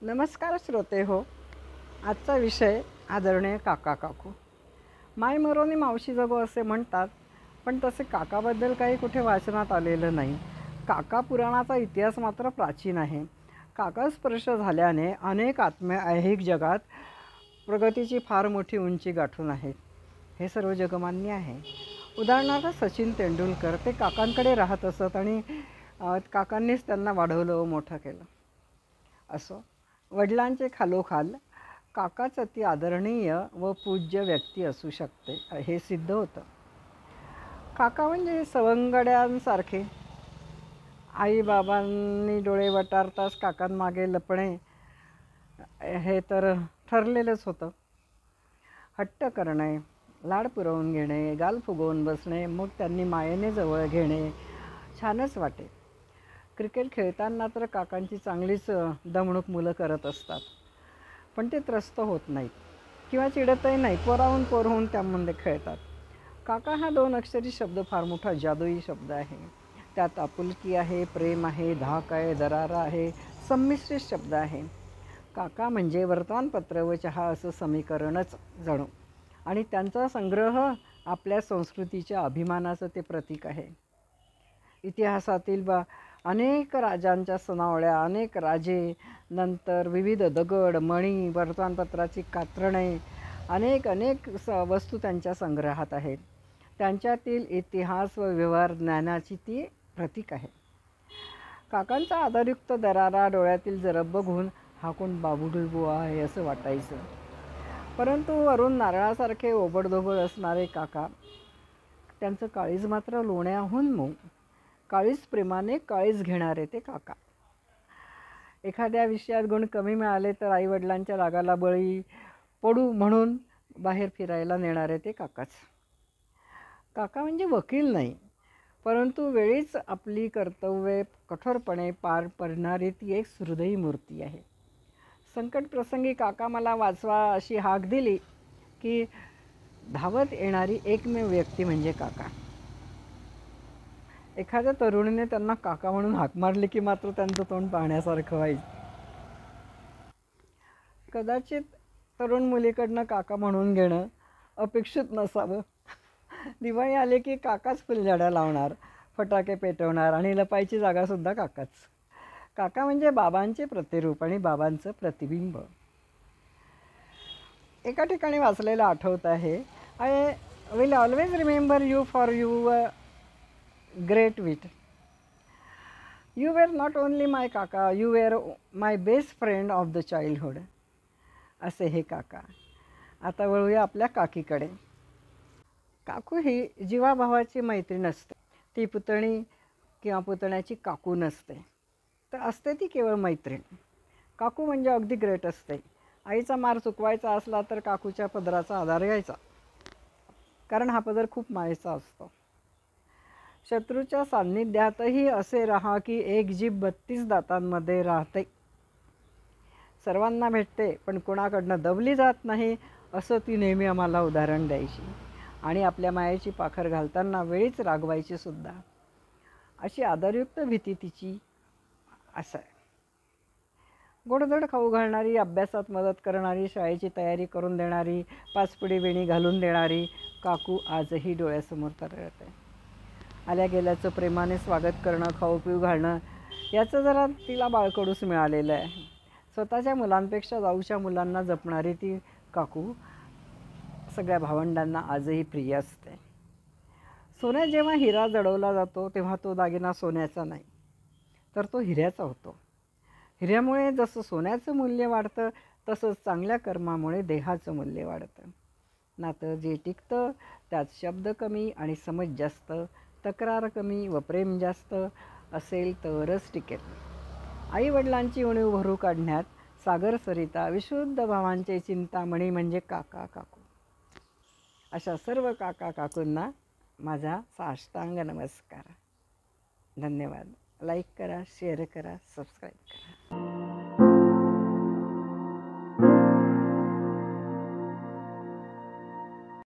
नमस्कार श्रोते हो. आजचा विषय आदरणीय काका काकू. माय मरोनी मावशी जगो असे म्हणतात, पण तसे काकाबद्दल काही कुठे वाचनात आलेलं नाही. काका पुराणाचा इतिहास मात्र प्राचीन आहे. काका स्पर्श झाल्याने अनेक आत्मे ऐहिक जगात प्रगतीची फार मोठी उंची गाठून आहेत, हे सर्व जगमान्य आहे. उदाहरणार्थ सचिन तेंडुलकर, ते काकांकडे राहत असत आणि काकांनीच त्यांना वाढवलं व मोठं केलं. असो, वडिलांचे खालोखाल काकाच अति आदरणीय व पूज्य व्यक्ती असू शकते हे सिद्ध होतं. काका म्हणजे सवंगड्यांसारखे. आईबाबांनी डोळे वटारताच काकांमागे लपणे हे तर ठरलेलंच होतं. हट्ट करणे, लाड पुरवून घेणे, गाल फुगवून बसणे, मग त्यांनी मायेने जवळ घेणे छानच वाटे. क्रिकेट खेळताना तर काकांची चांगलीच दमणूक मुलं करत असतात, पण ते त्रस्त होत नाहीत किंवा चिडतही नाहीत. पोराहून पोर होऊन त्यामध्ये खेळतात. काका हा 2 अक्षरी शब्द फार मोठा जादुई शब्द आहे. त्यात आपुलकी आहे, प्रेम आहे, धाक आहे, दरारा आहे, संमिश्रित शब्द आहे. काका म्हणजे वर्तमानपत्र व चहा असं समीकरणच जणू, आणि त्यांचा संग्रह आपल्या संस्कृतीच्या अभिमानाचं ते प्रतीक आहे. इतिहासातील अनेक राजांच्या सनावळ्या, अनेक राजे, नंतर विविध दगड, मणी, वर्तमानपत्राची कात्रणे, अनेक वस्तू त्यांच्या संग्रहात आहेत. त्यांच्यातील इतिहास व व्यवहार ज्ञानाची ती प्रतीक आहे. काकांचा आदरयुक्त दरारा, डोळ्यातील जरब बघून हा कोण बाबुडुलबुवा आहे असं वाटायचं. परंतु वरून नारळासारखे ओबडधोबड असणारे काका, त्यांचं काळीज मात्र लोण्याहून मऊ. काळीज प्रेमाने काळीज घेणारे ते काका. एखाद्या विषयात गुण कमी मिळाले तर आईवडिलांच्या रागाला बळी पडू म्हणून बाहेर फिरायला नेणारे ते काकाच. काका म्हणजे वकील नाही, परंतु वेळीच आपली कर्तव्ये कठोरपणे पार पाडणारी ती एक हृदयी मूर्ती आहे. संकट प्रसंगी काका मला वाचवा अशी हाक दिली की धावत येणारी एकमेव व्यक्ती म्हणजे काका. एखाद्या तरुणीने त्यांना काका म्हणून हाक मारली की मात्र त्यांचं तोंड पाहण्यासारखं व्हायचं. कदाचित तरुण मुलीकडनं काका म्हणून घेणं अपेक्षित नसावं. दिवाळी आले की काकाच फुलझड्या लावणार, फटाके पेटवणार आणि लपायची जागासुद्धा काकाच. काका म्हणजे बाबांचे प्रतिरूप आणि बाबांचं प्रतिबिंब. एका ठिकाणी वाचलेलं आठवत आहे, I will always remember you for your great wit. You were not only my kaka, you were my best friend of the childhood. असे हे काका. आता वळूया आपल्या काकीकडे. काकू ही जीवाभावाची मैत्रीण असते. ती पुतणी किंवा पुतण्याची काकू नसते, तर असते ती केवळ मैत्रीण. काकू म्हणजे अगदी ग्रेट असते. आईचा मार चुकवायचा असला तर काकूच्या पदराचा आधार घ्यायचा, कारण हा पदर खूप मायेचा असतो. शत्रूच्या सान्निध्यातही असे राहा की एक जीभ 32 दातांमध्ये राहते. सर्वांना भेटते पण कोणाकडनं दबली जात नाही, असं ती नेहमी आम्हाला उदाहरण द्यायची. आणि आपल्या मायेची पाखर घालताना वेळीच रागवायची सुद्धा. अशी आदरयुक्त भीती तिची असं आहे. गोडधोड खाऊ घालणारी, अभ्यासात मदत करणारी, शाळेची तयारी करून देणारी, पाचपुडी वेणी घालून देणारी काकू आजही डोळ्यासमोर तरळते. आल्या गेल्याचं प्रेमाने स्वागत करणं, खाऊ पिऊ घालणं, याचं जरा तिला बाळकडूच मिळालेलं आहे. स्वतःच्या मुलांपेक्षा जाऊच्या मुलांना जपणारी ती काकू सगळ्या भावंडांना आजही प्रिय असते. सोन्यात जेव्हा हिरा जडवला जातो तेव्हा तो दागिना सोन्याचा नाही, तर तो हिऱ्याचा होतो. हिऱ्यामुळे जसं सोन्याचं मूल्य वाढतं, तसंच चांगल्या कर्मामुळे देहाचं मूल्य वाढतं. नातं जे टिकतं त्यात शब्द कमी आणि समज जास्त, तक्रार कमी व प्रेम जास्त असेल तरच टिकेल. आईवडिलांची उणीव भरू काढण्यात सागर सरिता, विशुद्ध भावांचे चिंतामणी म्हणजे काका काकू. अशा सर्व काका काकूंना माझा साष्टांग नमस्कार. धन्यवाद. लाईक करा, शेअर करा, सबस्क्राईब करा.